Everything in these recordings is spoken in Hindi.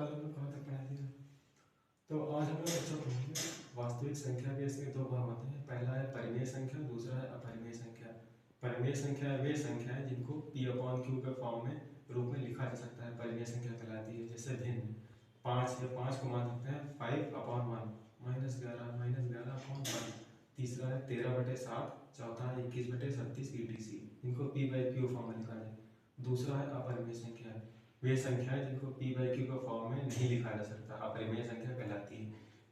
कल हम लोग कहाँ तक पढ़ा दिया। तो आज हम लोग बच्चों पढ़ेंगे वास्तविक संख्या के इसके दो भाग होते हैं। पहला है परिमेय संख्या, दूसरा है अपरिमेय संख्या। परिमेय संख्या वे संख्या है जिनको P/Q के फॉर्म में रूप में लिखा जा सकता है, परिमेय संख्या कहलाती है। जैसे भिन्न 5 या 5 को मान सकते हैं 5/1 -11/1। तीसरा है 13/7, चौथा है 21/37 ETC, इनको P/Q फॉर्म में लिखा जाए। दूसरा है अपरिमेय संख्या, वे संख्याएं जिनको P/Q के फॉर्म में नहीं लिखा जा सकता, अपरिमेय संख्या कहलाती है।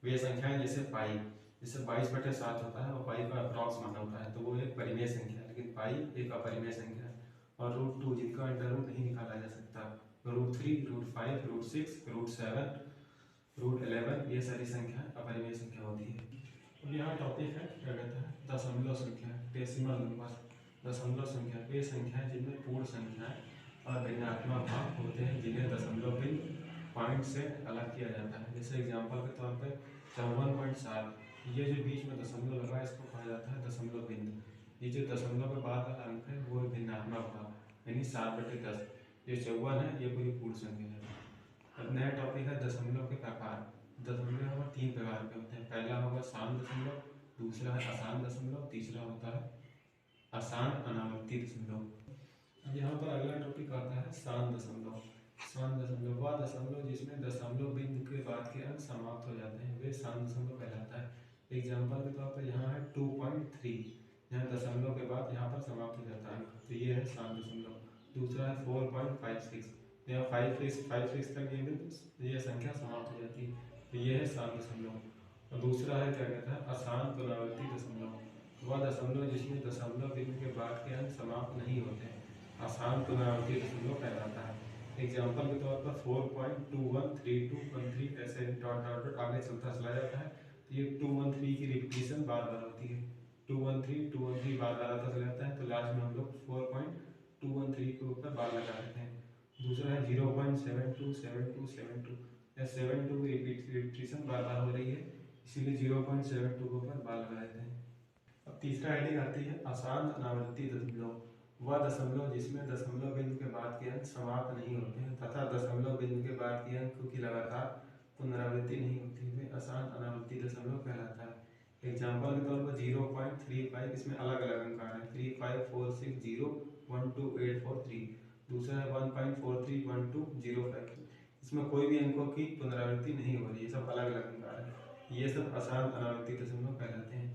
वे संख्याएं जैसे पाई, जैसे 22/7 होता है और पाई का अप्रॉक्स मान होता है, तो वो एक परिमेय संख्या है, लेकिन पाई एक अपरिमेय संख्या है। और √2 जिनका अंडर रूट नहीं निकाला जा सकता, √3, √5, √6, √7, √11, ये सारी संख्या अपरिमेय संख्या होती है। अब यहाँ टॉपिक है क्या कहता है दशमलव संख्या, डेसिमल नंबर। दशमलव संख्या वे संख्याएं जिनमें पूर्ण संख्याएं और भिन्नात्मक भाग होते हैं, जिन्हें दशमलव बिंदु पॉइंट से अलग किया जाता है। जैसे एग्जांपल के तौर पे 54.7, ये जो बीच में दशमलव लगा है इसको कहा जाता है दशमलव बिंदु। ये जो दशमलव के बाद वाला अंक है वो भिन्नात्मक भाग यानी 7/10। ये 54 है, ये पूरी पूर्ण संख्या है। अब नया टॉपिक है दशमलव के प्रकार। दशमलव होगा 3 प्रकार के होते हैं। पहला होगा शांत दशमलव, दूसरा है आसान दशमलव, तीसरा होता है आसान अनावर्ती दशमलव। अब यहाँ पर अगला टॉपिक आता है शांत दशमलव। शांत दशमलव वह दशमलव जिसमें दशमलव बिंदु के बाद के अंक समाप्त हो जाते हैं, वे शांत दशमलव कहलाता है। एग्जाम्पल के तौर पर यहाँ है 2.3, यहाँ दशमलव के बाद यहाँ पर समाप्त हो जाता है, तो ये है शांत दशमलव। दूसरा है 4.56, यहाँ 5 तक ये संख्या समाप्त हो जाती है, तो ये है शांत दशमलव। और दूसरा है क्या कहता है अशांत पुनरावृत्ति दशमलव, वह दशमलव जिसमें दशमलव बिंदु के बाद के अंक समाप्त नहीं होते हैं, अशांत पुनरावृत्ति दशमलव कहलाता है। एग्जाम्पल के तौर पर 4.213213 ऐसे डॉट डॉट डॉट आगे चलता चला जाता है, तो ये 213 की रिपीटिशन बार बार होती है। 213 बार बार आता चला जाता है, तो लास्ट में हम लोग 4.213 के ऊपर बार लगा देते हैं। दूसरा है 0.727272, या 72 की रिपीटिशन बार बार हो रही है, इसीलिए 0.72 के ऊपर बार लगा देते हैं। अब तीसरा हेडिंग आती है अशांत अनावर्ती दशमलव, वह दशमलव जिसमें दशमलव बिंदु के बाद के अंक समाप्त नहीं होते हैं तथा दशमलव बिंदु के बाद के अंक की लगातार पुनरावृत्ति नहीं होती है, वे अशांत अनावर्ती दशमलव कहलाता है। एग्जाम्पल के तौर पर 0.35, इसमें अलग अलग अंक आ रहे हैं, 3546012843। दूसरा है 1.431205, इसमें कोई भी अंकों की पुनरावृत्ति नहीं हो रही है, सब अलग अलग अंक आ रहे हैं, ये सब अशांत अनावर्ती दशमलव कहलाते हैं।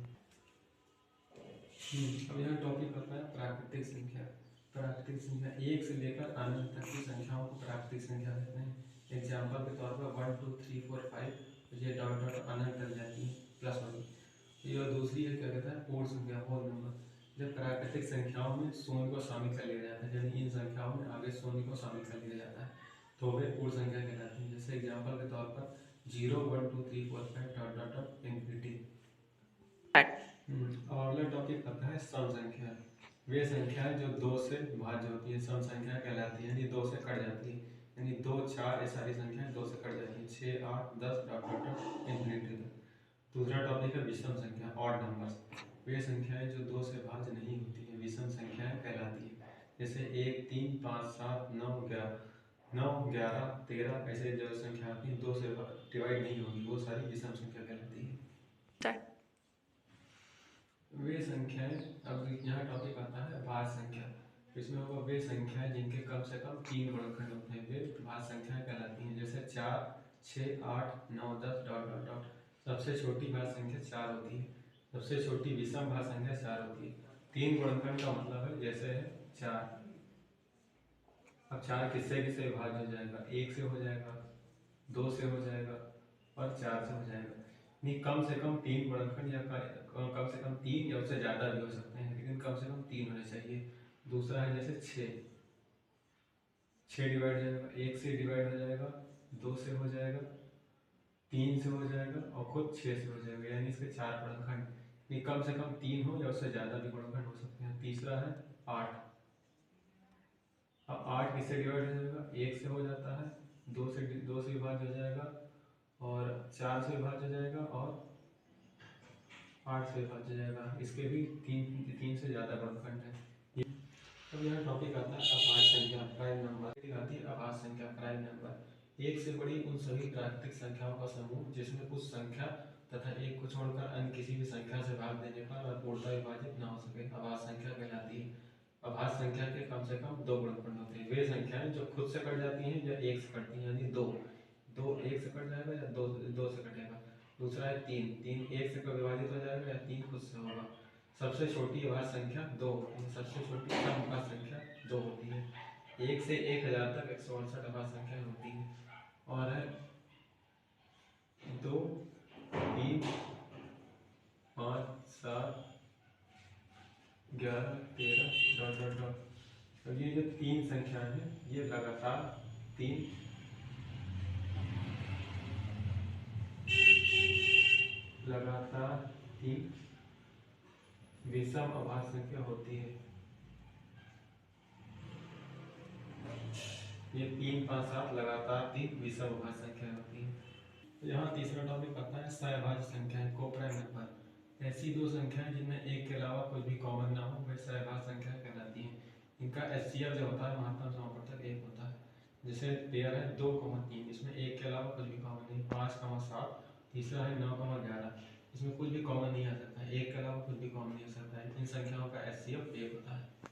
अब यहाँ टॉपिक होता है प्राकृतिक संख्या। प्राकृतिक संख्या 1 से लेकर अनंत तक की संख्याओं को प्राकृतिक संख्या कहते हैं। एग्जाम्पल के तौर पर 1 2 3 4 5, ये डॉट डॉट अनंत तक जाती है प्लस वाली। ये और दूसरी है क्या कहता है पूर्ण संख्या, होल नंबर। जब प्राकृतिक संख्याओं में शून्य को शामिल कर लिया जाता है, यानी इन संख्याओं में आगे शून्य को शामिल कर लिया जाता है, तो वे पूर्ण संख्या कहलाती है। जैसे एग्जाम्पल के तौर पर 0 1 2 3 4 5 डॉट डॉट डॉट इन्फिनिटी। और अगला टॉपिक आता है सम संख्या, वे संख्याएं जो 2 से भाज्य होती है, सम संख्या कहलाती है, यानी 2 से कट जाती है, यानी 2 4 ये सारी संख्याएं 2 से कट जाती हैं, 6 8 10 डॉट डॉट डॉट इन्फिनिटी तक। दूसरा टॉपिक है विषम संख्या, ऑड नंबर्स, वे संख्याएं जो 2 से भाज्य नहीं होती है, विषम संख्याएं कहलाती है। जैसे 1 3 5 7 9 11 13 ऐसे जो संख्या आती है 2 से डिवाइड नहीं होगी, वो सारी विषम संख्या कहलाती है। वे संख्याएं, अब यहाँ टॉपिक आता है भाज्य संख्या, इसमें होगा वे संख्याएं जिनके कम से कम 3 गुणनखंड होते हैं, वे भाज्य संख्याएं कहलाती हैं। जैसे 4 6 8 9 10 डॉट डॉट डॉट। सबसे छोटी भाज्य संख्या 4 होती है, सबसे छोटी विषम भाज्य संख्या 4 होती है। 3 गुणनखंड का मतलब है जैसे है 4। अब 4 किससे किससे विभाज्य हो जाएगा, 1 से हो जाएगा, 2 से हो जाएगा और 4 से हो जाएगा। नहीं, कम से कम 3 गुणनखंड या कम से कम 3 या उससे ज़्यादा भी हो सकते हैं, लेकिन कम से कम 3 होने चाहिए। दूसरा है जैसे 6 डिवाइड हो जाएगा, 1 से डिवाइड हो जाएगा, 2 से हो जाएगा, 3 से हो जाएगा और खुद 6 से हो जाएगा, यानी इसके 4 गुणनखंड। नहीं, कम से कम 3 हो या उससे ज़्यादा भी गुणनखंड हो सकते हैं। तीसरा है 8, अब 8 किससे डिवाइड हो जाएगा, 1 से हो जाता है, 2 से विभाज्य हो जाएगा और 4 से विभाज्य हो जाएगा और 8 से विभाज्य हो जाएगा, इसके भी 3 से ज़्यादा गुणनखंड है। अब यहाँ टॉपिक आता है अभाज्य संख्या प्राइम नंबर, आती है अभाज्य संख्या प्राइम नंबर। एक से बड़ी उन सभी प्राकृतिक संख्याओं का समूह जिसमें उस संख्या तथा एक को छोड़कर अन्य किसी भी संख्या से भाग देने पर वह पूर्णतः विभाजित न हो सके अभाज्य संख्या कहलाती है। अभाज्य संख्या के कम से कम दो गुणनखंड होते हैं। वे संख्याएं जो खुद से कट जाती हैं या एक से कटती हैं, यानी दो दो एक से कट जाएगा या दो दो से कटेगा। दूसरा है तीन, तीन एक से विभाजित हो जाएगा या तीन खुद से होगा। सबसे छोटी अभाज्य संख्या दो होती है। सबसे छोटी समअभाज्य संख्या दो होती है। एक से 1000 तक 168 अभाज्य संख्या होती है और है 2, 3, 5, 7, 11, 13 डॉट डॉट डॉट। तो ये जो तीन संख्या है ये लगातार तीन विषम अभाज्य संख्या होती है। ये 3, 5, 7 लगातार तीन विषम अभाज्य संख्या होती है। यहाँ तीसरा टॉपिक आता है सहअभाज्य संख्याएं, कोप्राइम नंबर। ऐसी दो संख्याएं जिनमें एक के अलावा कुछ भी कॉमन ना हो वे सहअभाज्य संख्या कहलाती हैं। इनका एचसीएफ जो होता है महत्तम समापवर्तक 1 होता है। जैसे पेयर है 2, 3, इसमें एक के अलावा कुछ भी कॉमन नहीं। 5, 7, तीसरा है 9, 11, इसमें कुछ भी कॉमन नहीं आ सकता है, एक के अलावा कुछ भी कॉमन नहीं हो सकता है। इन संख्याओं का एचसीएफ 1 होता है।